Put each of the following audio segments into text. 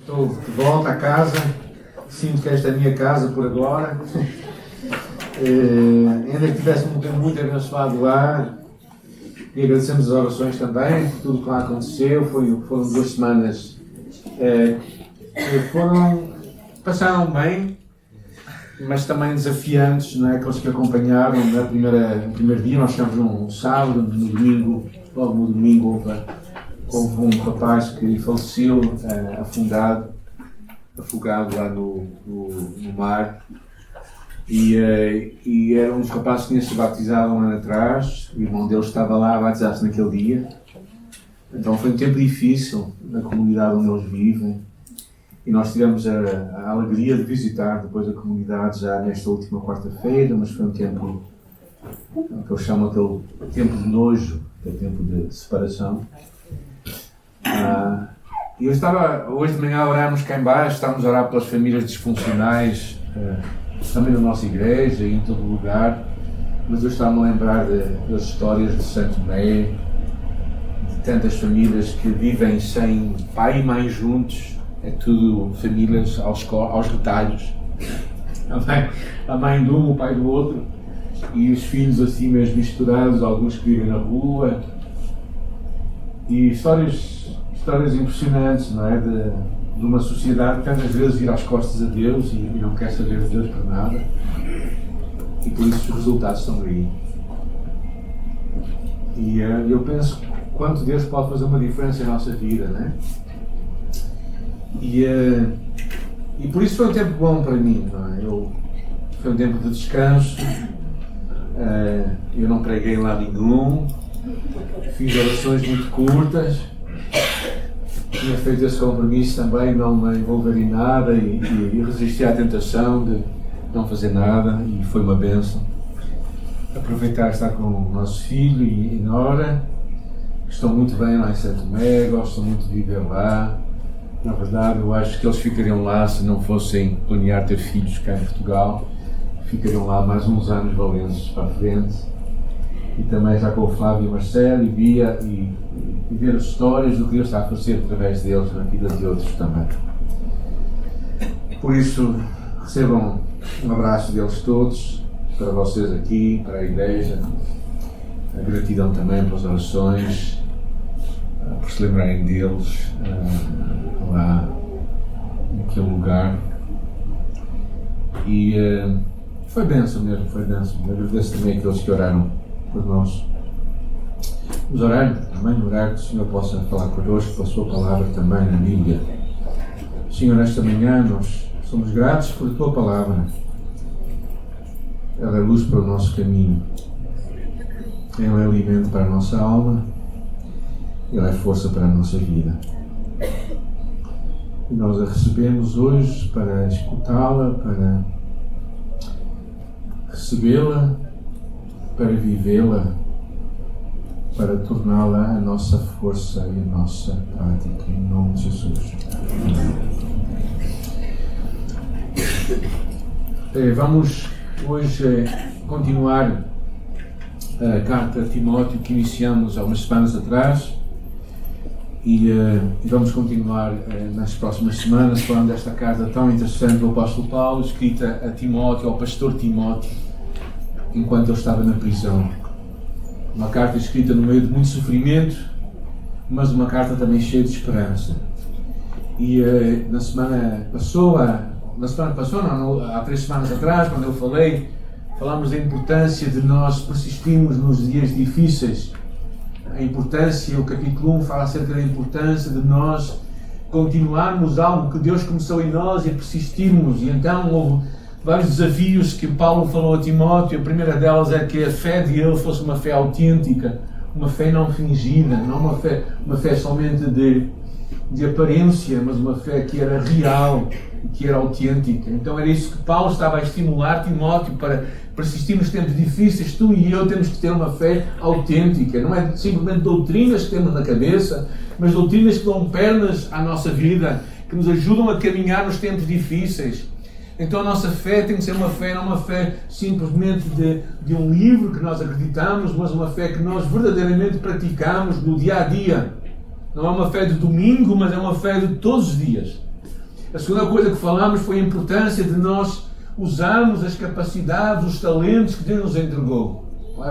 Estou de volta a casa, sinto que esta é a minha casa por agora. Ainda que tivesse um tempo muito abençoado lá, e agradecemos as orações também por tudo que lá aconteceu. Foram 2 semanas passaram bem, mas também desafiantes, não é? Aqueles que acompanharam no primeiro dia. Nós chegamos um sábado, no domingo, logo no domingo houve um rapaz que faleceu afogado lá no mar, e era um dos rapazes que tinha se batizado um ano atrás. O irmão dele estava lá a batizar-se naquele dia. Então foi um tempo difícil na comunidade onde eles vivem, e nós tivemos a alegria de visitar depois a comunidade já nesta última quarta-feira, mas foi um tempo que eu chamo aquele tempo de nojo, aquele tempo de separação. E eu estava hoje de manhã a orarmos cá em baixo, estávamos a orar pelas famílias disfuncionais, também na nossa igreja e em todo lugar, mas eu estava-me a lembrar das histórias de Santo Tomé, de tantas famílias que vivem sem pai e mãe juntos, é tudo famílias aos retalhos, a mãe de um, o pai do outro, e os filhos assim mesmo misturados, alguns que vivem na rua, e histórias impressionantes, não é? De uma sociedade que tantas vezes vira as costas a Deus e não quer saber de Deus para nada, e por isso os resultados estão aí. E eu penso quanto Deus pode fazer uma diferença na nossa vida, não é? E por isso foi um tempo bom para mim, não é? Foi um tempo de descanso. Eu não preguei em lado nenhum, fiz orações muito curtas. Tinha feito esse compromisso também, não me envolver em nada e resistir à tentação de não fazer nada, e foi uma bênção. Aproveitar estar com o nosso filho e nora, que estão muito bem lá em Santo Tomé, gostam muito de viver lá. Na verdade, eu acho que eles ficariam lá se não fossem planear ter filhos cá em Portugal. Ficariam lá mais uns anos valentes para a frente. E também já com o Flávio e o Marcelo e Bia, e ver as histórias do que Deus está a fazer através deles na vida de outros também. Por isso, recebam um abraço deles todos, para vocês aqui, para a igreja, a gratidão também pelas orações, por se lembrarem deles lá naquele lugar. E foi bênção mesmo, foi bênção. Eu agradeço também aqueles que oraram por nós. Vamos orar que o Senhor possa falar connosco com a sua palavra também na Bíblia. Senhor, esta manhã nós somos gratos por a tua palavra. Ela é luz para o nosso caminho, ela é alimento para a nossa alma, ela é força para a nossa vida. E nós a recebemos hoje para escutá-la, para recebê-la, para vivê-la, para torná-la a nossa força e a nossa prática, em nome de Jesus. Vamos hoje continuar a carta a Timóteo que iniciamos há umas semanas atrás, e vamos continuar nas próximas semanas falando desta carta tão interessante do apóstolo Paulo, escrita a Timóteo, ao pastor Timóteo, enquanto ele estava na prisão. Uma carta escrita no meio de muito sofrimento, mas uma carta também cheia de esperança. E na semana passou, há 3 semanas atrás, quando eu falámos da importância de nós persistirmos nos dias difíceis. A importância, o capítulo 1 fala acerca da importância de nós continuarmos algo que Deus começou em nós e persistirmos. E então houve vários desafios que Paulo falou a Timóteo. A primeira delas é que a fé de ele fosse uma fé autêntica, uma fé não fingida, não uma fé somente de aparência, mas uma fé que era real e que era autêntica. Então era isso que Paulo estava a estimular Timóteo para persistir nos tempos difíceis. Tu e eu temos que ter uma fé autêntica, não é simplesmente doutrinas que temos na cabeça, mas doutrinas que dão pernas à nossa vida, que nos ajudam a caminhar nos tempos difíceis. Então a nossa fé tem que ser uma fé, não uma fé simplesmente de um livro que nós acreditamos, mas uma fé que nós verdadeiramente praticamos no dia a dia. Não é uma fé de domingo, mas é uma fé de todos os dias. A segunda coisa que falámos foi a importância de nós usarmos as capacidades, os talentos que Deus nos entregou.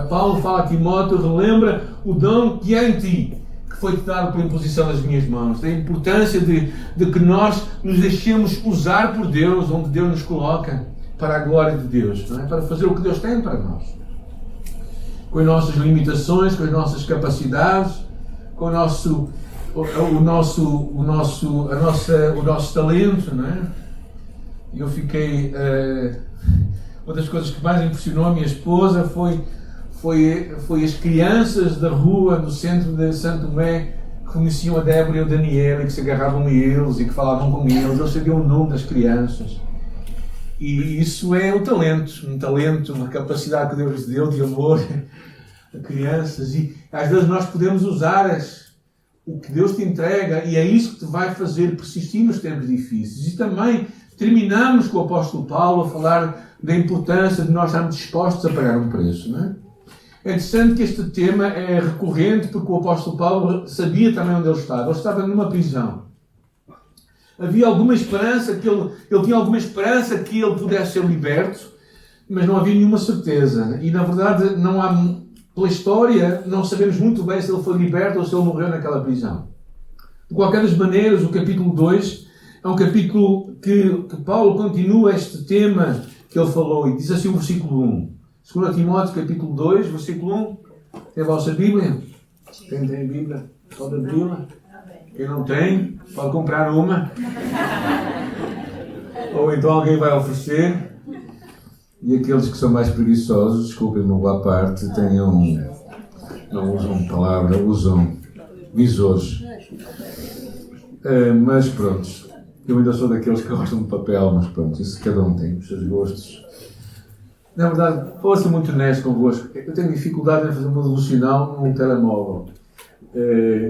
Paulo fala a Timóteo, relembra o dom que há em ti, que foi-te dado pela imposição das minhas mãos. A importância de que nós nos deixemos usar por Deus, onde Deus nos coloca, para a glória de Deus, não é? Para fazer o que Deus tem para nós. Com as nossas limitações, com as nossas capacidades, com o nosso talento, não é? Eu fiquei... uma das coisas que mais impressionou a minha esposa foi as crianças da rua, do centro de Santo Tomé, que conheciam a Débora e o Daniel, e que se agarravam a eles, e que falavam com eles. Eles sabiam o nome das crianças. E isso é um talento, uma capacidade que Deus nos deu de amor a crianças. E às vezes nós podemos usar o que Deus te entrega, e é isso que te vai fazer persistir nos tempos difíceis. E também terminamos com o apóstolo Paulo a falar da importância de nós estarmos dispostos a pagar um preço, não é? É interessante que este tema é recorrente, porque o apóstolo Paulo sabia também onde ele estava. Ele estava numa prisão. Havia alguma esperança que ele tinha alguma esperança que ele pudesse ser liberto, mas não havia nenhuma certeza. E na verdade não há, pela história, não sabemos muito bem se ele foi liberto ou se ele morreu naquela prisão. De qualquer das maneiras, o capítulo 2 é um capítulo que Paulo continua este tema que ele falou, e diz assim o versículo 1. 2 Timóteo, capítulo 2, versículo 1. Tem a vossa Bíblia? Quem tem a Bíblia pode abri-la. Quem não tem, pode comprar uma. Ou então alguém vai oferecer. E aqueles que são mais preguiçosos, desculpem-me à parte, não usam palavra, usam visores. Mas pronto, eu ainda sou daqueles que gostam de papel, mas pronto, isso cada um tem os seus gostos. Na verdade, vou ser muito honesto convosco, eu tenho dificuldade em fazer uma devocional num telemóvel.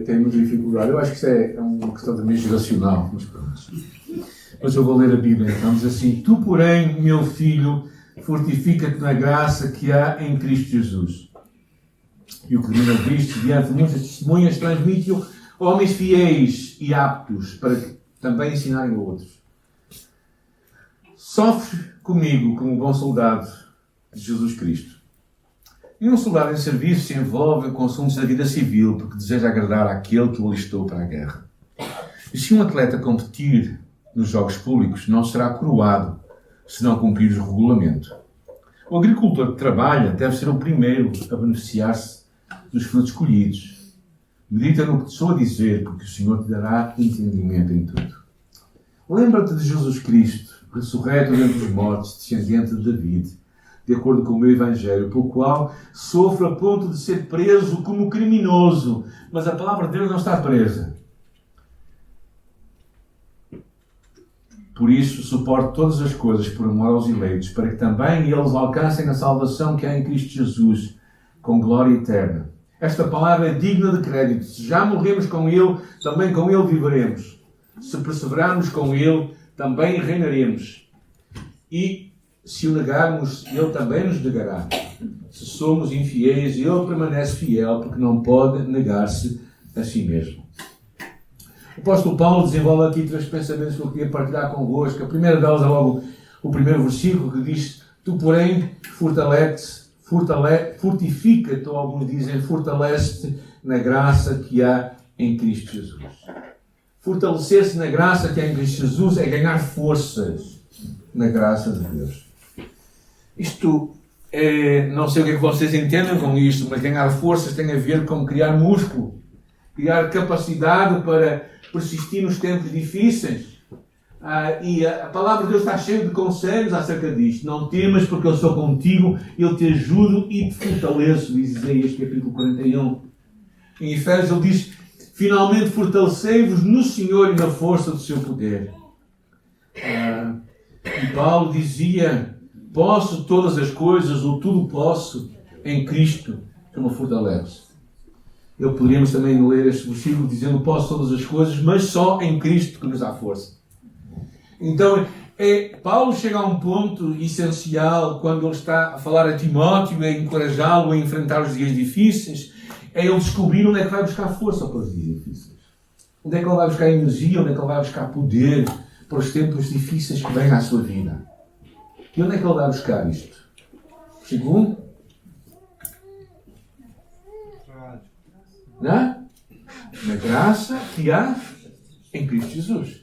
Tenho muita dificuldade. Eu acho que isso é uma questão também geracional, mas pronto. Mas eu vou ler a Bíblia, então diz assim: Tu, porém, meu filho, fortifica-te na graça que há em Cristo Jesus. E o que não viste diante de muitas testemunhas, transmite-o a homens fiéis e aptos para também ensinarem a outros. Sofre comigo como um bom soldado de Jesus Cristo. E um soldado em serviço se envolve com assuntos da vida civil porque deseja agradar àquele que o alistou para a guerra. E se um atleta competir nos jogos públicos, não será coroado se não cumprir o regulamento. O agricultor que trabalha deve ser o primeiro a beneficiar-se dos frutos colhidos. Medita no que te sou a dizer, porque o Senhor te dará entendimento em tudo. Lembra-te de Jesus Cristo, ressurreto dentre os mortos, descendente de David, de acordo com o meu Evangelho, pelo qual sofro a ponto de ser preso como criminoso. Mas a palavra de Deus não está presa. Por isso, suporto todas as coisas por amor aos eleitos, para que também eles alcancem a salvação que há em Cristo Jesus, com glória eterna. Esta palavra é digna de crédito. Se já morremos com Ele, também com Ele viveremos. Se perseverarmos com Ele, também reinaremos. E se o negarmos, Ele também nos negará. Se somos infiéis, Ele permanece fiel, porque não pode negar-se a si mesmo. O apóstolo Paulo desenvolve aqui 3 pensamentos que eu queria partilhar convosco. A primeira delas é logo o primeiro versículo, que diz: Tu, porém, fortifica-te, ou alguns dizem, fortalece-te na graça que há em Cristo Jesus. Fortalecer-se na graça que há em Cristo Jesus é ganhar forças na graça de Deus. Isto é, não sei o que é que vocês entendem com isto, mas ganhar forças tem a ver com criar músculo, criar capacidade para persistir nos tempos difíceis. E a palavra de Deus está cheia de conselhos acerca disto. Não temas, porque eu sou contigo, eu te ajudo e te fortaleço, diz Isaías capítulo 41. Em Efésios ele diz: finalmente fortalecei-vos no Senhor e na força do seu poder. E Paulo dizia: posso todas as coisas, ou tudo posso, em Cristo que me fortalece. Poderíamos também ler este versículo dizendo: posso todas as coisas, mas só em Cristo que nos dá força. Então, Paulo chega a um ponto essencial quando ele está a falar a Timóteo, a encorajá-lo a enfrentar os dias difíceis, é ele descobrir onde é que vai buscar força para os dias difíceis. Onde é que ele vai buscar energia, onde é que ele vai buscar poder para os tempos difíceis que vêm à sua vida. E onde é que ele vai buscar isto? Segundo? Na graça que há em Cristo Jesus.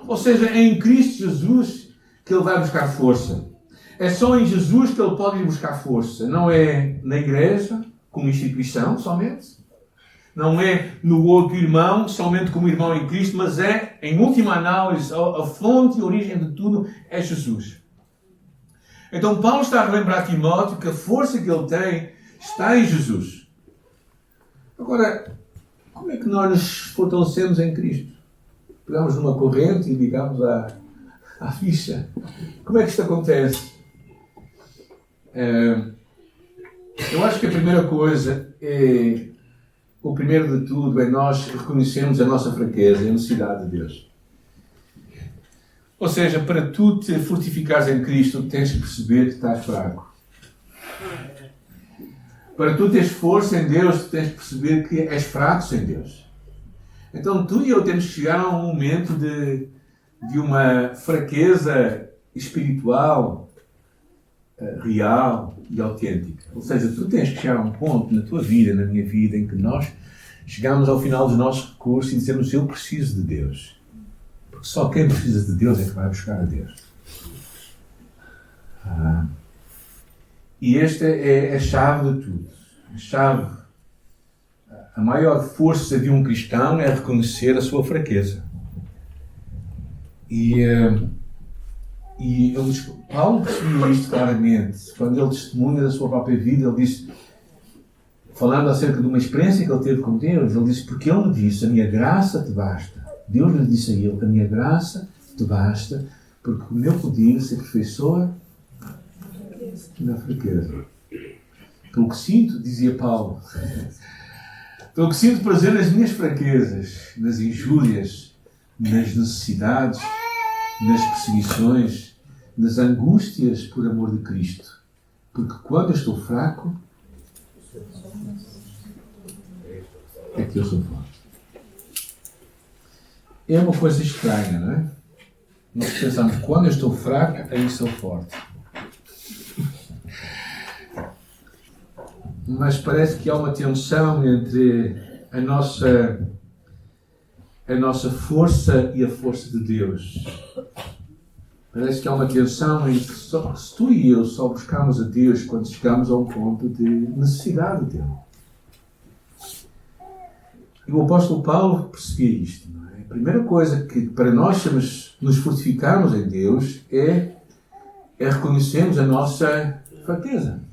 Ou seja, é em Cristo Jesus que ele vai buscar força. É só em Jesus que ele pode ir buscar força. Não é na igreja, como instituição, somente. Não é no outro irmão, somente como irmão em Cristo, mas é, em última análise, a fonte e a origem de tudo é Jesus. Então Paulo está a relembrar Timóteo que a força que ele tem está em Jesus. Agora, como é que nós nos fortalecemos em Cristo? Pegamos numa corrente e ligamos à ficha. Como é que isto acontece? Eu acho que a primeira coisa é, o primeiro de tudo, é nós reconhecermos a nossa fraqueza e a necessidade de Deus. Ou seja, para tu te fortificares em Cristo, tens que perceber que estás fraco. Para tu teres força em Deus, tu tens que perceber que és fraco sem Deus. Então tu e eu temos que chegar a um momento de uma fraqueza espiritual, real e autêntica. Ou seja, tu tens que chegar a um ponto na tua vida, na minha vida, em que nós chegamos ao final dos nossos recursos e dizemos: eu preciso de Deus. Porque só quem precisa de Deus é que vai buscar a Deus. E esta é a chave de tudo. A chave, a maior força de um cristão é reconhecer a sua fraqueza. Paulo percebeu isto claramente. Quando ele testemunha da sua própria vida, ele disse, falando acerca de uma experiência que ele teve com Deus, ele disse: porque ele me disse, a minha graça te basta. Deus lhe disse a ele: a minha graça te basta, porque o meu poder se aperfeiçoa na fraqueza. Pelo que sinto, dizia Paulo, pelo que sinto prazer nas minhas fraquezas, nas injúrias, nas necessidades, nas perseguições, nas angústias por amor de Cristo. Porque quando eu estou fraco, é que eu sou forte. É uma coisa estranha, não é? Nós pensamos: quando eu estou fraco, aí sou forte. Mas parece que há uma tensão entre a nossa força e a força de Deus. Parece que há uma tensão entre se tu e eu só buscamos a Deus quando chegamos a um ponto de necessidade dele. E o apóstolo Paulo percebia isto, não é? A primeira coisa que para nós nos fortificarmos em Deus é reconhecermos a nossa fraqueza.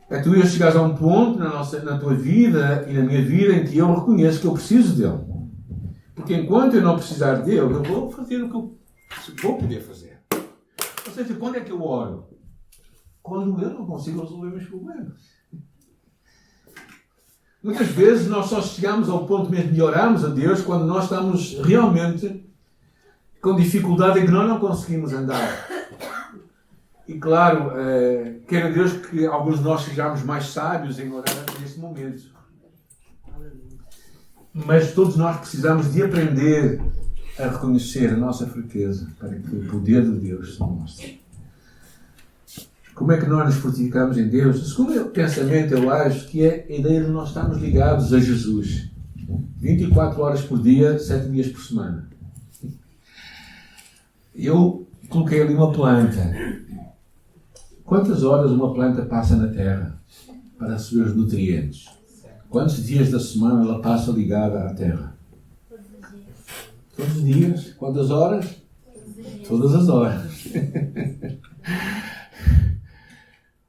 É tu e eu chegares a um ponto na tua vida e na minha vida em que eu reconheço que eu preciso dele. Porque enquanto eu não precisar dele, eu vou fazer o que eu vou poder fazer. Ou seja, quando é que eu oro? Quando eu não consigo resolver meus problemas. Muitas vezes nós só chegamos ao ponto mesmo de orarmos a Deus quando nós estamos realmente com dificuldade em que nós não conseguimos andar. E claro, queira Deus que alguns de nós sejamos mais sábios em orar neste momento. Mas todos nós precisamos de aprender a reconhecer a nossa fraqueza para que o poder de Deus se mostre. Como é que nós nos fortificamos em Deus? O segundo pensamento, eu acho, que é a ideia de nós estarmos ligados a Jesus. 24 horas por dia, 7 dias por semana. Eu coloquei ali uma planta. Quantas horas uma planta passa na terra para receber os nutrientes? Quantos dias da semana ela passa ligada à terra? Todos os dias. Quantas horas? Todas as horas.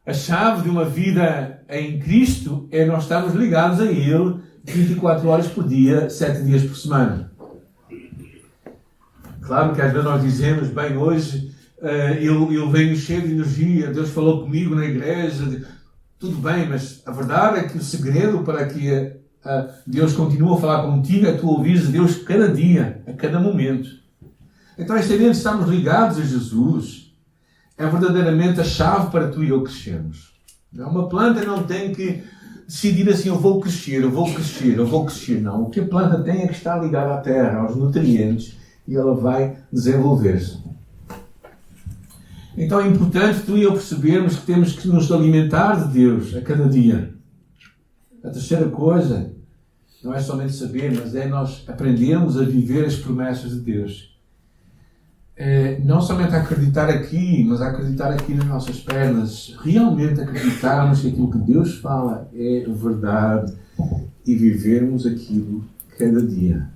A chave de uma vida em Cristo é nós estarmos ligados a Ele 24 horas por dia, 7 dias por semana. Claro que às vezes nós dizemos: bem, hoje eu venho cheio de energia, Deus falou comigo na igreja. Tudo bem, mas a verdade é que o segredo para que Deus continue a falar contigo é tu ouvires Deus cada dia, a cada momento. Então esta ideia de estarmos ligados a Jesus é verdadeiramente a chave para tu e eu crescermos. Uma planta não tem que decidir assim: eu vou crescer, eu vou crescer, eu vou crescer. Não, o que a planta tem é que estar ligada à terra, aos nutrientes, e ela vai desenvolver-se. Então é importante tu e eu percebermos que temos que nos alimentar de Deus a cada dia. A terceira coisa não é somente saber, mas é nós aprendermos a viver as promessas de Deus. Não somente acreditar aqui, mas acreditar aqui nas nossas pernas. Realmente acreditarmos que aquilo que Deus fala é verdade e vivermos aquilo cada dia.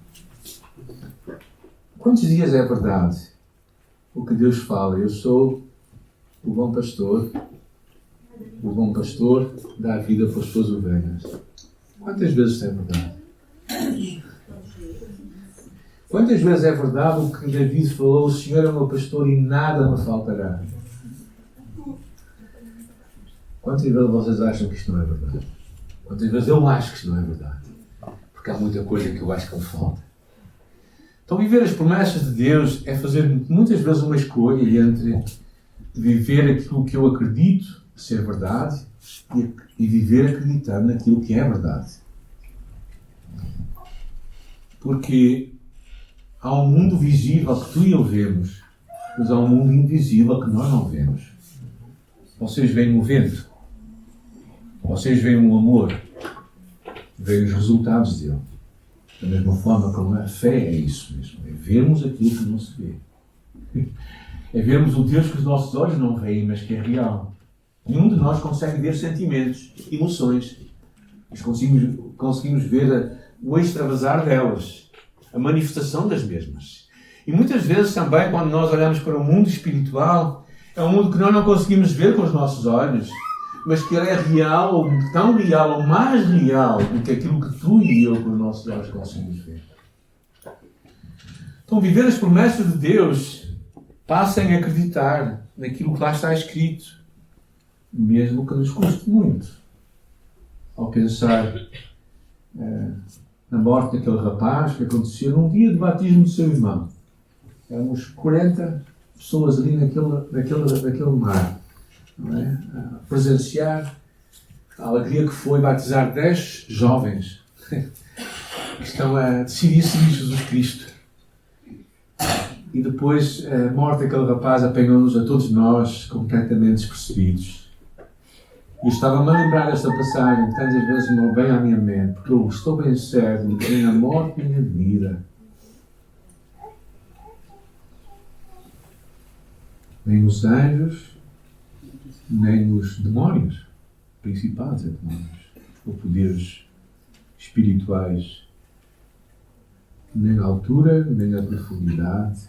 Quantos dias é verdade o que Deus fala? Eu sou o bom pastor. O bom pastor dá a vida para as suas ovelhas. Quantas vezes é verdade? Quantas vezes é verdade o que David falou? O Senhor é o meu pastor e nada me faltará. Quantas vezes vocês acham que isto não é verdade? Quantas vezes eu acho que isto não é verdade? Porque há muita coisa que eu acho que me falta. Então viver as promessas de Deus é fazer muitas vezes uma escolha entre viver aquilo que eu acredito ser verdade e viver acreditando naquilo que é verdade. Porque há um mundo visível que tu e eu vemos, mas há um mundo invisível que nós não vemos. Vocês veem o vento, vocês veem o amor, veem os resultados dele. Da mesma forma como a fé é isso mesmo, é vermos aquilo que não se vê. É vermos o Deus que os nossos olhos não veem, mas que é real. Nenhum de nós consegue ver sentimentos, emoções, mas conseguimos ver o extravasar delas, a manifestação das mesmas. E muitas vezes também, quando nós olhamos para o mundo espiritual, é um mundo que nós não conseguimos ver com os nossos olhos, mas que ele é real, ou tão real, ou mais real do que aquilo que tu e eu com os nossos olhos conseguimos ver. Então, viver as promessas de Deus passa em acreditar naquilo que lá está escrito, mesmo que nos custe muito. Ao pensar na morte daquele rapaz que aconteceu num dia de batismo do seu irmão. Éramos 40 pessoas ali naquele mar, não é? A presenciar a alegria que foi batizar 10 jovens que estão a decidir seguir Jesus Cristo. E depois a morte daquele rapaz apanhou-nos a todos nós completamente despercebidos. E estava-me a lembrar desta passagem que tantas vezes me vem à minha mente, porque eu estou bem certo de que nem a morte nem a vida, nem os anjos, nem os demónios, principados e demónios, ou poderes espirituais, nem a altura, nem a profundidade,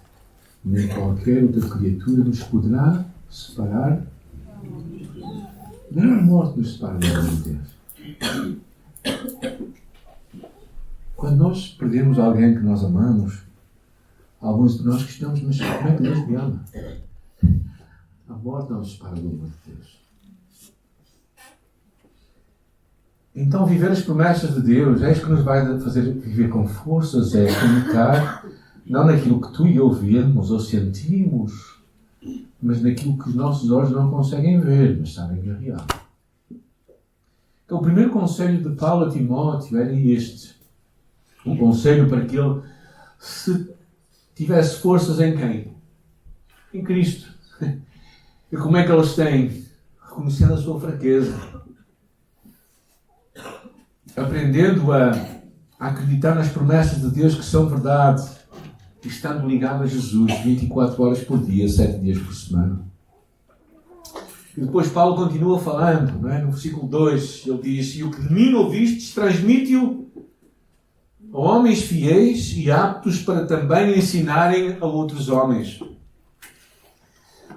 nem qualquer outra criatura nos poderá separar. Nem a morte nos separa do amor de Deus. Quando nós perdemos alguém que nós amamos, alguns de nós questionamos, mas como é que Deus me ama? A morte não nos separa do amor de Deus. Então viver as promessas de Deus é isso que nos vai fazer viver com forças, é acreditar não naquilo que tu e eu vemos ou sentimos, mas naquilo que os nossos olhos não conseguem ver, mas sabem que é real. Então o primeiro conselho de Paulo a Timóteo era este. Um conselho para que ele se tivesse forças em quem? Em Cristo. E como é que elas têm? Reconhecendo a sua fraqueza. Aprendendo a acreditar nas promessas de Deus que são verdade. E estando ligado a Jesus 24 horas por dia, 7 dias por semana. E depois Paulo continua falando, não é? No versículo 2, ele diz: e o que de mim ouvistes, transmite-o a homens fiéis e aptos para também ensinarem a outros homens.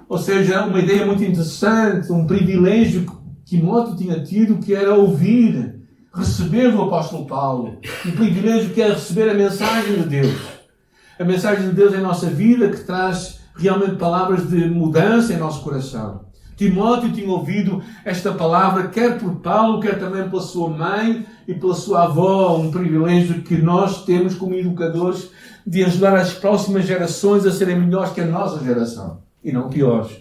Ou seja, uma ideia muito interessante, um privilégio que Timóteo tinha tido, que era ouvir, receber do apóstolo Paulo. Um privilégio que era receber a mensagem de Deus. A mensagem de Deus em nossa vida, que traz realmente palavras de mudança em nosso coração. Timóteo tinha ouvido esta palavra, quer por Paulo, quer também pela sua mãe e pela sua avó. Um privilégio que nós temos como educadores de ajudar as próximas gerações a serem melhores que a nossa geração. E não piores.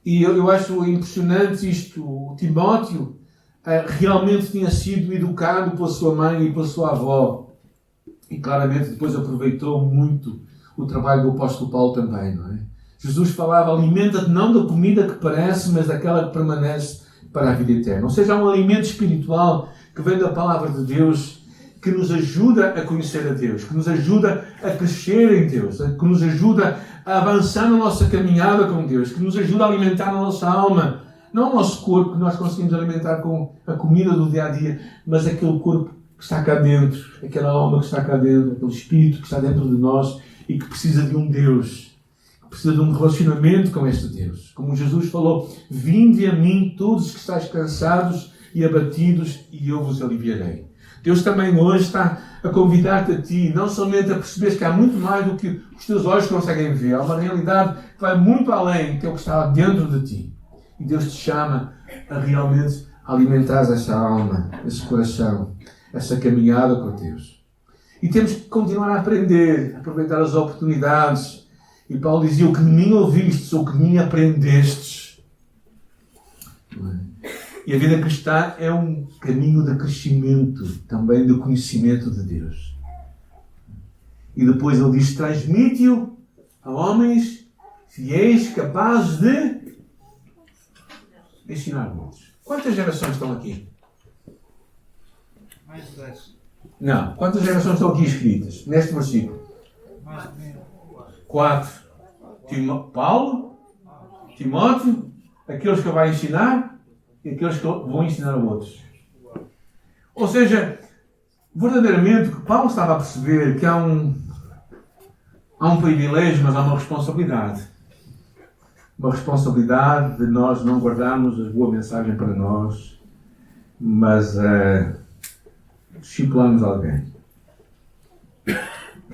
E eu acho impressionante isto. O Timóteo realmente tinha sido educado pela sua mãe e pela sua avó. E claramente depois aproveitou muito o trabalho do apóstolo Paulo também, não é? Jesus falava: alimenta-te não da comida que parece, mas daquela que permanece para a vida eterna. Ou seja, há um alimento espiritual que vem da palavra de Deus, que nos ajuda a conhecer a Deus, que nos ajuda a crescer em Deus, que nos ajuda a avançar na nossa caminhada com Deus, que nos ajuda a alimentar a nossa alma. Não o nosso corpo, que nós conseguimos alimentar com a comida do dia a dia, mas aquele corpo que está cá dentro, aquela alma que está cá dentro, aquele espírito que está dentro de nós e que precisa de um Deus, que precisa de um relacionamento com este Deus. Como Jesus falou: vinde a mim todos que estáis cansados e abatidos, e eu vos aliviarei. Deus também hoje está a convidar-te a ti, não somente a perceberes que há muito mais do que os teus olhos conseguem ver, há uma realidade que vai muito além daquilo que está dentro de ti. E Deus te chama a realmente alimentar essa alma, esse coração, essa caminhada com Deus. E temos que continuar a aprender, a aproveitar as oportunidades. E Paulo dizia: o que de mim ouvistes, ou que de mim aprendestes. E a vida cristã é um caminho de crescimento, também de conhecimento de Deus. E depois ele diz: transmite-o a homens fiéis, capazes de ensinar outros. Quantas gerações estão aqui? Mais de 10. Não. Quantas gerações estão aqui escritas neste versículo? Mais de 4. Paulo, Timóteo, aqueles que vai ensinar e aqueles que vão ensinar a outros. Ou seja, verdadeiramente o que Paulo estava a perceber, que há um privilégio, mas há uma responsabilidade. Uma responsabilidade de nós não guardarmos a boa mensagem para nós, mas discipularmos alguém. Quem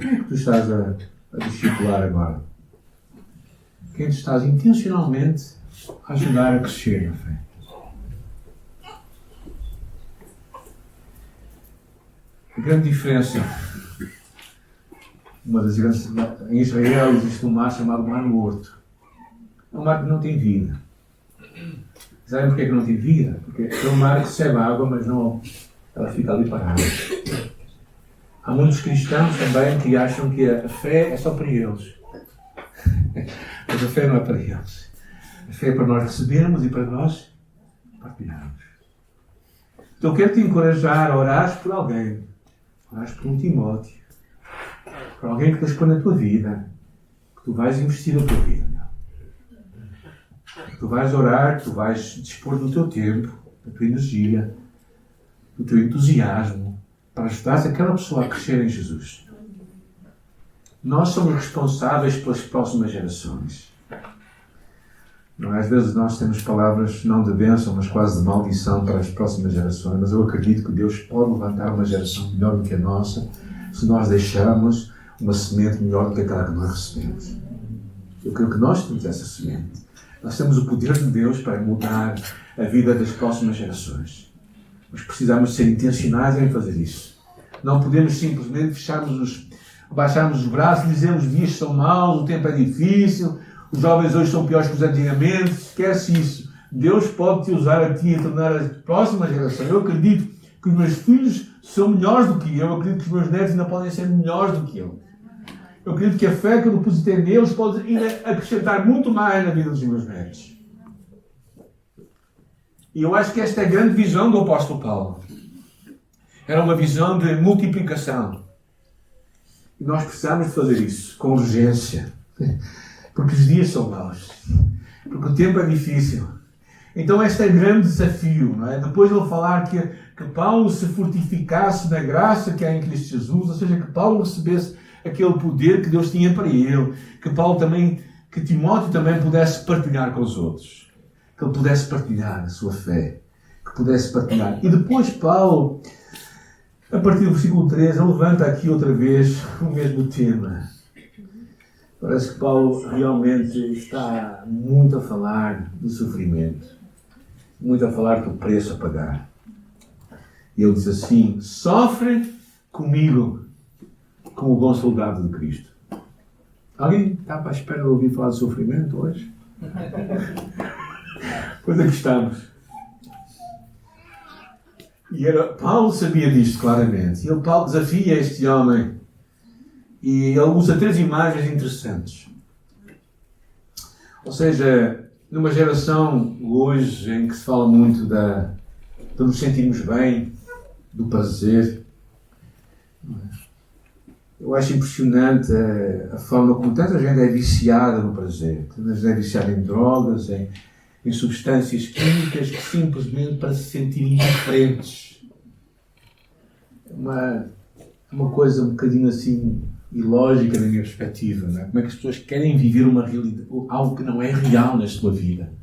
é que tu estás a discipular agora? Quem te estás intencionalmente a ajudar a crescer na fé? A grande diferença, em Israel existe um mar chamado Mar Morto. É um mar que não tem vida. Sabem porquê que não tem vida? Porque é um mar que recebe água, mas não, ela fica ali parada. Há muitos cristãos também que acham que a fé é só para eles. Mas a fé não é para eles. A fé é para nós recebermos e para nós partilharmos. Então eu quero te encorajar a orar por alguém. Orares por um Timóteo. Por alguém que Deus põe na tua vida. Que tu vais investir na tua vida. Tu vais orar, tu vais dispor do teu tempo, da tua energia, do teu entusiasmo, para ajudar aquela pessoa a crescer em Jesus. Nós somos responsáveis pelas próximas gerações. Não é? Às vezes nós temos palavras não de bênção, mas quase de maldição para as próximas gerações, mas eu acredito que Deus pode levantar uma geração melhor do que a nossa, se nós deixarmos uma semente melhor do que aquela que nós recebemos. Eu creio que nós temos essa semente. Nós temos o poder de Deus para mudar a vida das próximas gerações. Mas precisamos ser intencionais em fazer isso. Não podemos simplesmente baixarmos os braços e dizermos: os dias são maus, o tempo é difícil, os jovens hoje são piores que os antigamente. Esquece isso. Deus pode te usar a ti e tornar a próxima geração. Eu acredito que os meus filhos são melhores do que eu acredito que os meus netos ainda podem ser melhores do que eu. Eu acredito que a fé que eu depositei neles pode ainda acrescentar muito mais na vida dos meus netos. E eu acho que esta é a grande visão do apóstolo Paulo. Era uma visão de multiplicação. E nós precisamos de fazer isso com urgência. Porque os dias são maus. Porque o tempo é difícil. Então este é o grande desafio. Não é? Depois de ele falar que Paulo se fortificasse na graça que há em Cristo Jesus, ou seja, que Paulo recebesse aquele poder que Deus tinha para ele, que Timóteo também pudesse partilhar com os outros, que ele pudesse partilhar a sua fé, que pudesse partilhar. E depois Paulo, a partir do versículo 13, ele levanta aqui outra vez o mesmo tema. Parece que Paulo realmente está muito a falar do sofrimento, muito a falar do preço a pagar. E ele diz assim: sofre comigo como o bom soldado de Cristo. Alguém está para a espera de ouvir falar de sofrimento hoje? Pois aqui estamos. E Paulo sabia disto claramente. E Paulo desafia este homem E ele usa 3 imagens interessantes. Ou seja, numa geração hoje em que se fala muito de nos sentirmos bem, do prazer, eu acho impressionante a forma como tanta gente é viciada no prazer. Tanta gente é viciada em drogas, em substâncias químicas que simplesmente para se sentirem diferentes. É uma coisa um bocadinho assim ilógica na minha perspectiva, não é? Como é que as pessoas querem viver uma realidade, algo que não é real na sua vida,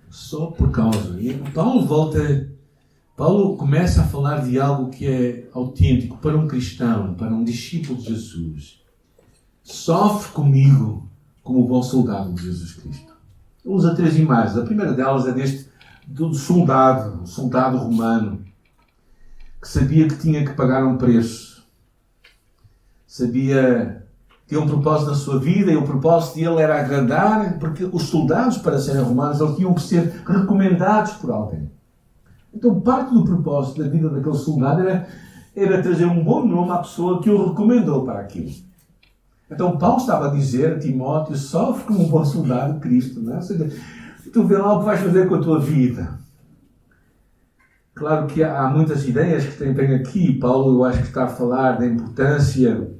só por causa. E Paulo começa a falar de algo que é autêntico para um cristão, para um discípulo de Jesus. Sofre comigo como bom soldado de Jesus Cristo. Ele usa 3 imagens. A primeira delas é do soldado, o soldado romano, que sabia que tinha que pagar um preço. Sabia que tinha um propósito na sua vida, e o propósito dele era agradar, porque os soldados, para serem romanos, eles tinham que ser recomendados por alguém. Então, parte do propósito da vida daquele soldado era trazer um bom nome à pessoa que o recomendou para aquilo. Então, Paulo estava a dizer a Timóteo: sofre como um bom soldado de Cristo. Não é? Ou seja, tu vê lá o que vais fazer com a tua vida. Claro que há muitas ideias que tem aqui. Paulo, eu acho que está a falar da importância.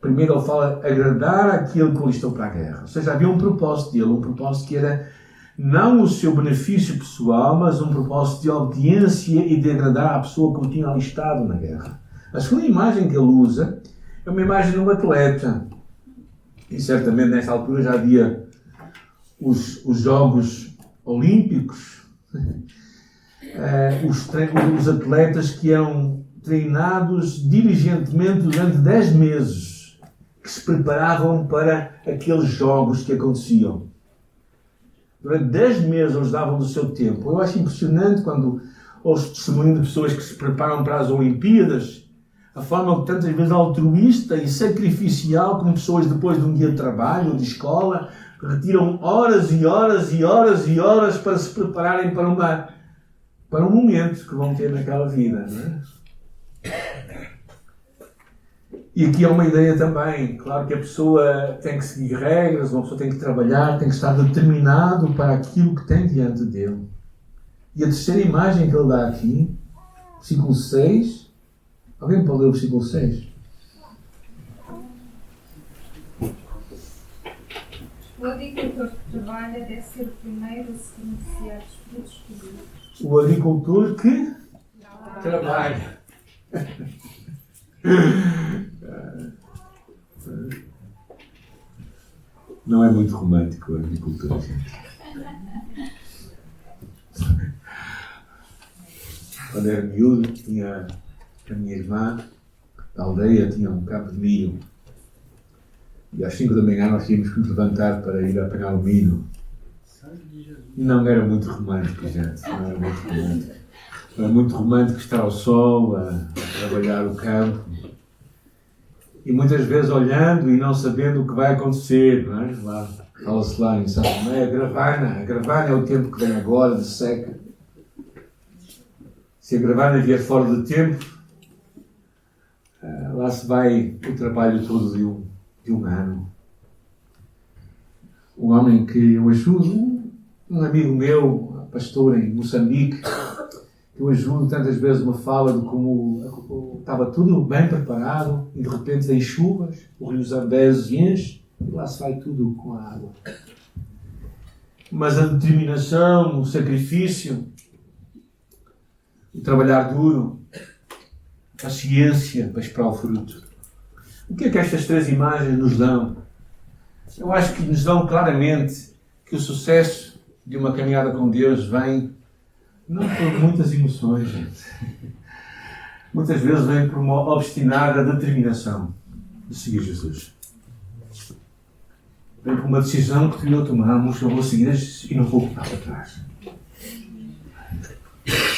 Primeiro, ele fala agradar aquele que listou para a guerra. Ou seja, havia um propósito dele, um propósito que era não o seu benefício pessoal, mas um propósito de obediência e de agradar à pessoa que o tinha alistado na guerra. A segunda imagem que ele usa é uma imagem de um atleta. E certamente nesta altura já havia os Jogos Olímpicos. Os atletas que eram treinados diligentemente durante 10 meses, que se preparavam para aqueles jogos que aconteciam. Durante 10 meses eles davam do seu tempo. Eu acho impressionante quando ouço testemunho de pessoas que se preparam para as Olimpíadas, a forma que tantas vezes altruísta e sacrificial, como pessoas depois de um dia de trabalho ou de escola, retiram horas e horas e horas e horas para se prepararem para um momento que vão ter naquela vida. Não é? E aqui há uma ideia também. Claro que a pessoa tem que seguir regras, uma pessoa tem que trabalhar, tem que estar determinado para aquilo que tem diante dele. E a terceira imagem que ele dá aqui, versículo 6. Alguém pode ler o versículo 6? O agricultor que trabalha deve ser o primeiro a se beneficiar dos frutos colhidos. O agricultor que trabalha. Não é muito romântico o agricultor, gente. Quando era miúdo, tinha a minha irmã da aldeia, tinha um campo de milho. E às 5 da manhã nós tínhamos que nos levantar para ir apanhar o milho. Não era muito romântico, gente. Não era muito romântico. Era muito romântico estar ao sol, a trabalhar o campo. E muitas vezes olhando e não sabendo o que vai acontecer, não é? Fala-se lá em São Tomé, a gravana é o tempo que vem agora, de seca. Se a gravana vier fora do tempo, lá se vai o trabalho todo de um ano. Um homem que eu ajudo, um amigo meu, pastor em Moçambique, que eu ajudo, tantas vezes me fala de como estava tudo bem preparado e de repente vem chuvas, o rio Zambeze enche e lá se vai tudo com a água. Mas a determinação, o sacrifício, o trabalhar duro, a paciência para esperar o fruto. O que é que estas 3 imagens nos dão? Eu acho que nos dão claramente que o sucesso de uma caminhada com Deus vem não por muitas emoções, gente. Muitas vezes vem por uma obstinada determinação de seguir Jesus. Vem por uma decisão que tu e eu tomamos: eu vou seguir e não vou voltar para trás.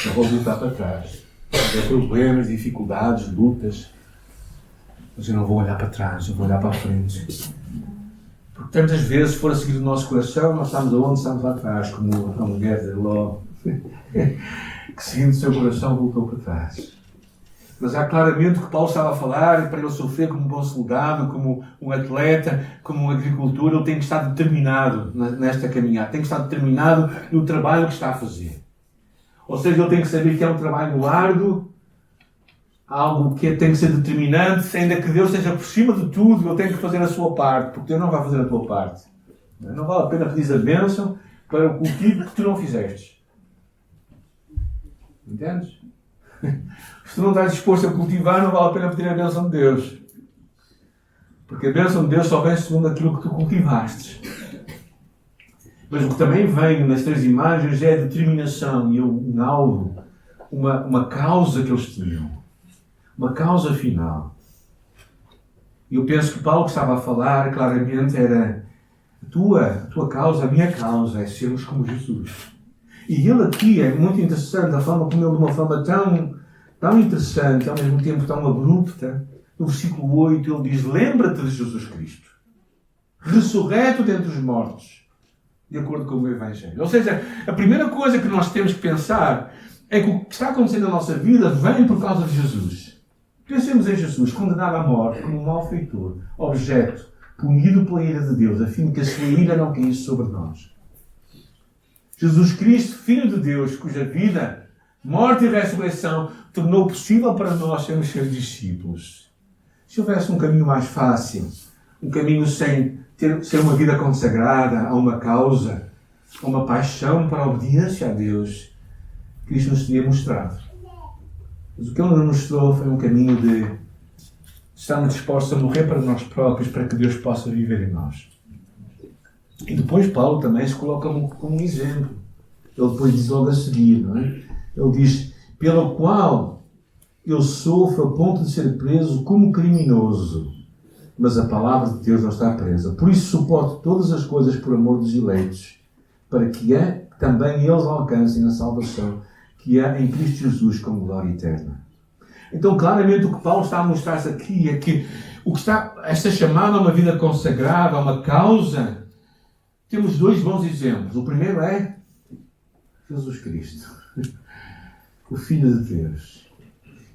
Não vou voltar para trás. Há problemas, dificuldades, lutas. Mas eu não vou olhar para trás, eu vou olhar para a frente. Porque tantas vezes, se for a seguir o nosso coração, nós estamos aonde? Estamos lá atrás, como a mulher de Ló, que seguindo o seu coração voltou para trás. Mas há claramente o que Paulo estava a falar, para ele sofrer como um bom soldado, como um atleta, como um agricultor, ele tem que estar determinado nesta caminhada, tem que estar determinado no trabalho que está a fazer. Ou seja, ele tem que saber que é um trabalho árduo, algo que tem que ser determinante, ainda que Deus esteja por cima de tudo, ele tem que fazer a sua parte, porque Deus não vai fazer a tua parte. Não vale a pena pedir a bênção para o cultivo que tu não fizeste. Entendes? Se tu não estás disposto a cultivar, não vale a pena pedir a bênção de Deus. Porque a bênção de Deus só vem segundo aquilo que tu cultivaste. Mas o que também vem nas 3 imagens é a determinação e um alvo, uma causa que eles tinham. Uma causa final. E eu penso que Paulo que estava a falar claramente era a tua causa, a minha causa é sermos como Jesus. E ele aqui é muito interessante, a forma como ele, de uma forma tão interessante, ao mesmo tempo tão abrupta, no versículo 8 ele diz: lembra-te de Jesus Cristo, ressurreto dentre os mortos, de acordo com o Evangelho. Ou seja, a primeira coisa que nós temos que pensar é que o que está acontecendo na nossa vida vem por causa de Jesus. Pensemos em Jesus, condenado à morte como um malfeitor, objeto, punido pela ira de Deus, a fim de que a sua ira não caísse sobre nós. Jesus Cristo, Filho de Deus, cuja vida, morte e ressurreição tornou possível para nós sermos seus discípulos. Se houvesse um caminho mais fácil, um caminho sem ser uma vida consagrada a uma causa, a uma paixão para a obediência a Deus, Cristo nos teria mostrado. Mas o que Ele nos mostrou foi um caminho de estarmos dispostos a morrer para nós próprios, para que Deus possa viver em nós. E depois Paulo também se coloca como um exemplo. Ele depois diz logo a seguir, não é? Ele diz: pelo qual eu sofro a ponto de ser preso como criminoso, mas a palavra de Deus não está presa. Por isso suporto todas as coisas por amor dos eleitos, para que também eles alcancem a salvação que há em Cristo Jesus com glória eterna. Então, claramente, o que Paulo está a mostrar-se aqui é que esta chamada a uma vida consagrada, a uma causa, temos 2 bons exemplos. O primeiro é Jesus Cristo, o Filho de Deus.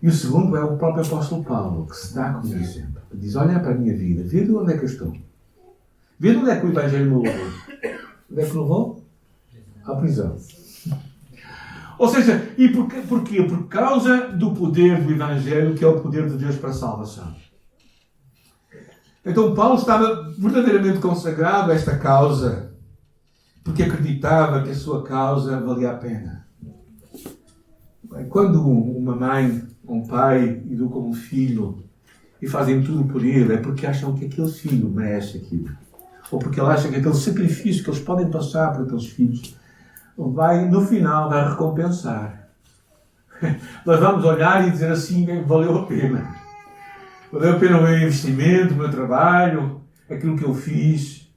E o segundo é o próprio apóstolo Paulo, que se dá como exemplo. Que diz: olha para a minha vida, vê de onde é que eu estou. Vê de onde é que o Evangelho me levou. Onde é que levou? À prisão. Ou seja, e porquê? Por causa do poder do Evangelho, que é o poder de Deus para a salvação. Então Paulo estava verdadeiramente consagrado a esta causa, porque acreditava que a sua causa valia a pena. Quando uma mãe ou um pai educam um filho e fazem tudo por ele, é porque acham que aquele filho merece aquilo. Ou porque ele acha que aquele sacrifício que eles podem passar por aqueles filhos no final vai recompensar. Nós vamos olhar e dizer assim: valeu a pena. Valeu a pena o meu investimento, o meu trabalho, aquilo que eu fiz.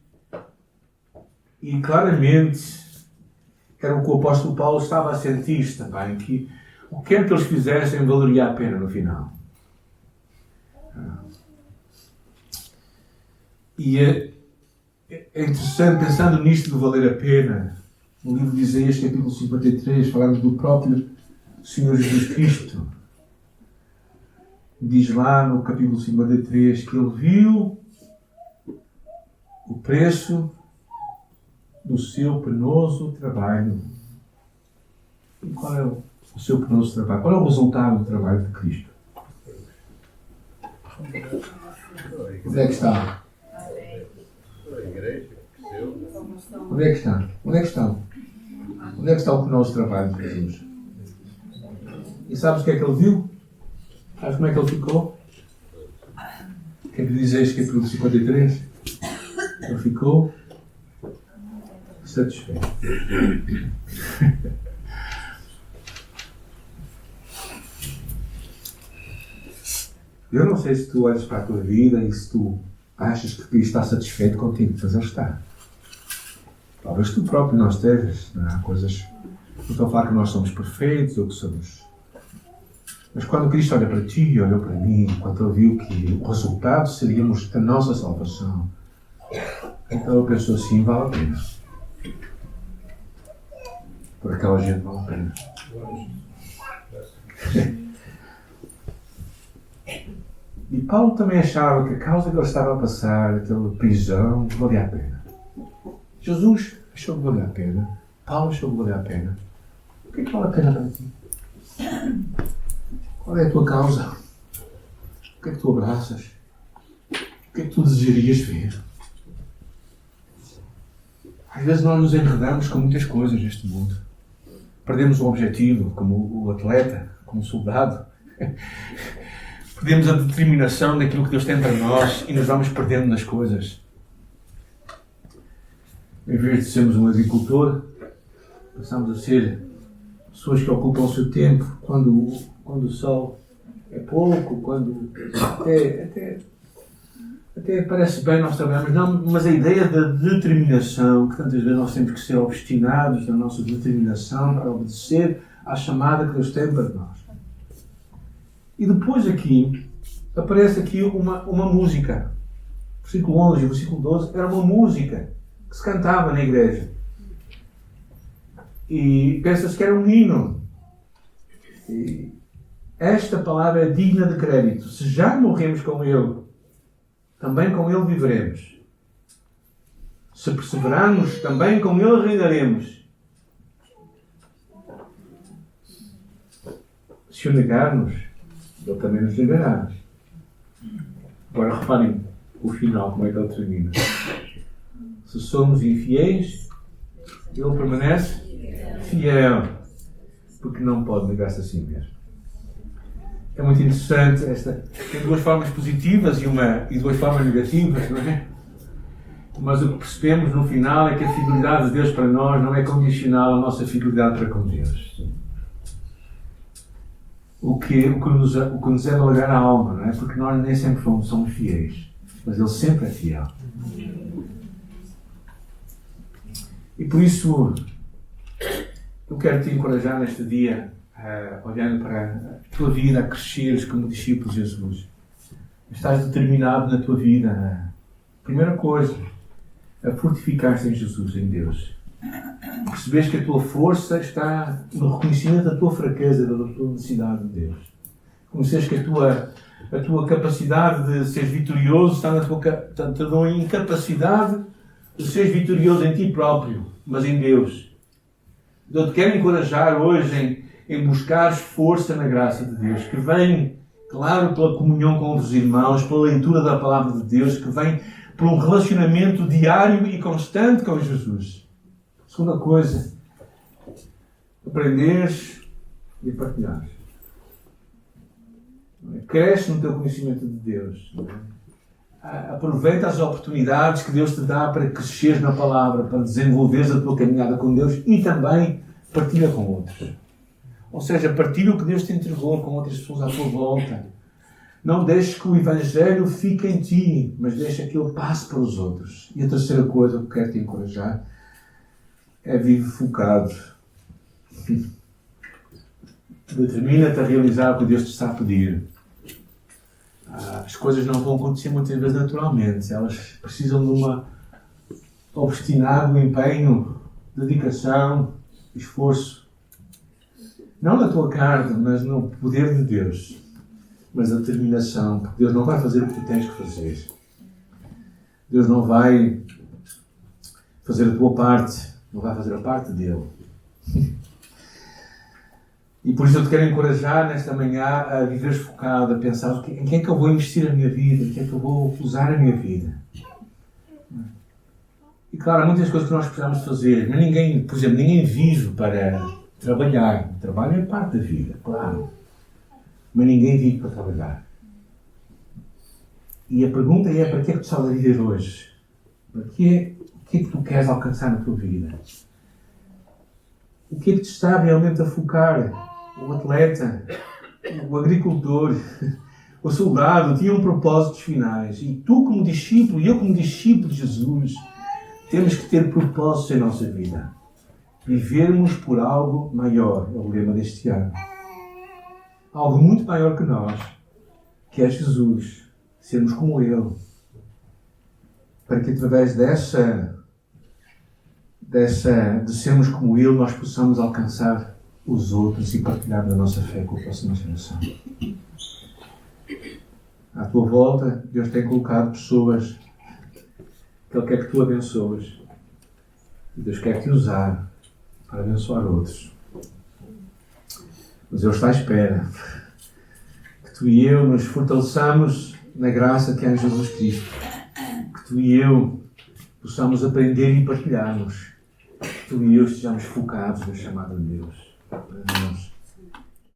E claramente era o que o apóstolo Paulo estava a sentir também, que o que quer que eles fizessem valeria a pena no final. E é interessante, pensando nisto de valer a pena, no livro de Isaías, capítulo 53, falando do próprio Senhor Jesus Cristo. Diz lá no capítulo 53 que ele viu o preço do seu penoso trabalho. E qual é o seu penoso trabalho? Qual é o resultado do trabalho de Cristo? Onde é que está? Onde é que está? Onde é que está? Onde é que está o penoso trabalho de Jesus? E sabes o que é que ele viu? Sabes como é que ele ficou? O que é que diz este capítulo 53? Ele ficou satisfeito. Eu não sei se tu olhas para a tua vida e se tu achas que Cristo está satisfeito contigo, mas Ele está. Talvez tu próprio não estejas. Não há coisas. Não estou a falar que nós somos perfeitos ou que somos. Mas quando Cristo olha para ti e olhou para mim, quando Ele viu que o resultado seríamos a nossa salvação, então Ele pensou assim: vale a pena. Por aquela gente vale a pena. E Paulo também achava que a causa que ele estava a passar, aquela prisão, valia a pena. Jesus achou que valia a pena. Paulo achou que valia a pena. O que é que vale a pena para ti? Qual é a tua causa? O que é que tu abraças? O que é que tu desejarias ver? Às vezes nós nos enredamos com muitas coisas neste mundo. Perdemos o objetivo, como o atleta, como o soldado. Perdemos a determinação daquilo que Deus tem para nós e nos vamos perdendo nas coisas. Em vez de sermos um agricultor, passamos a ser pessoas que ocupam o seu tempo quando o sol é pouco, quando até parece bem nós trabalhamos, não, mas a ideia da determinação, que tantas vezes nós temos que ser obstinados na nossa determinação para obedecer à chamada que Deus tem para nós. E depois aparece aqui uma música. Versículo 11 e versículo 12 era uma música que se cantava na igreja. E pensa-se que era um hino. E esta palavra é digna de crédito. Se já morremos com Ele, também com Ele viveremos. Se perseverarmos, também com Ele reinaremos. Se o negarmos, Ele também nos negará. Agora reparem o final, como é que ele termina. Se somos infiéis, Ele permanece fiel, porque não pode negar-se a si mesmo. É muito interessante tem duas formas positivas e duas formas negativas, não é? Mas o que percebemos no final é que a fidelidade de Deus para nós não é condicional à nossa fidelidade para com Deus. O que nos é alegrar a alma, não é? Porque nós nem sempre somos fiéis, mas Ele sempre é fiel. E por isso eu quero te encorajar neste dia, olhando para a tua vida, a cresceres como discípulo de Jesus. Estás determinado na tua vida. Primeira coisa, a fortificar-te em Jesus, em Deus. Percebes que a tua força está no reconhecimento da tua fraqueza, da tua necessidade de Deus. Conheces que a tua capacidade de seres vitorioso está na tua incapacidade de seres vitorioso em ti próprio, mas em Deus. Eu te quero encorajar hoje em buscares força na graça de Deus, que vem, claro, pela comunhão com os irmãos, pela leitura da palavra de Deus, que vem por um relacionamento diário e constante com Jesus. Segunda coisa, aprenderes e partilhares. Cresce no teu conhecimento de Deus. Aproveita as oportunidades que Deus te dá para cresceres na palavra, para desenvolveres a tua caminhada com Deus e também partilha com outros. Ou seja, partilha o que Deus te entregou com outras pessoas à tua volta. Não deixes que o Evangelho fique em ti, mas deixa que ele passe para os outros. E a terceira coisa que eu quero te encorajar é vive focado. Determina-te a realizar o que Deus te está a pedir. As coisas não vão acontecer muitas vezes naturalmente. Elas precisam de uma obstinado empenho, dedicação, esforço. Não na tua carne, mas no poder de Deus. Mas a determinação, porque Deus não vai fazer o que tu tens que fazer. Deus não vai fazer a tua parte, não vai fazer a parte dele. E por isso eu te quero encorajar nesta manhã a viveres focado, a pensar em quem é que eu vou investir a minha vida, em quem é que eu vou usar a minha vida. E claro, há muitas coisas que nós precisamos fazer, mas ninguém, por exemplo, ninguém vive para trabalhar. O trabalho é parte da vida, claro. Mas ninguém vive para trabalhar. E a pergunta é, para que é que tu saudarias hoje? O que é que tu queres alcançar na tua vida? O que é que te está realmente a focar? O atleta, o agricultor, o soldado tinham propósitos finais. E tu como discípulo, e eu como discípulo de Jesus, temos que ter propósitos em nossa vida. Vivermos por algo maior, é o lema deste ano. Algo muito maior que nós, que é Jesus. Sermos como Ele. Para que através de sermos como Ele, nós possamos alcançar os outros e partilhar da nossa fé com a próxima geração. À tua volta, Deus tem colocado pessoas que Ele quer que tu abençoes. E Deus quer te usar para abençoar outros. Mas Ele está à espera que tu e eu nos fortaleçamos na graça que há em Jesus Cristo. Que tu e eu possamos aprender e partilharmos. Que tu e eu estejamos focados na chamada de Deus. Para nós.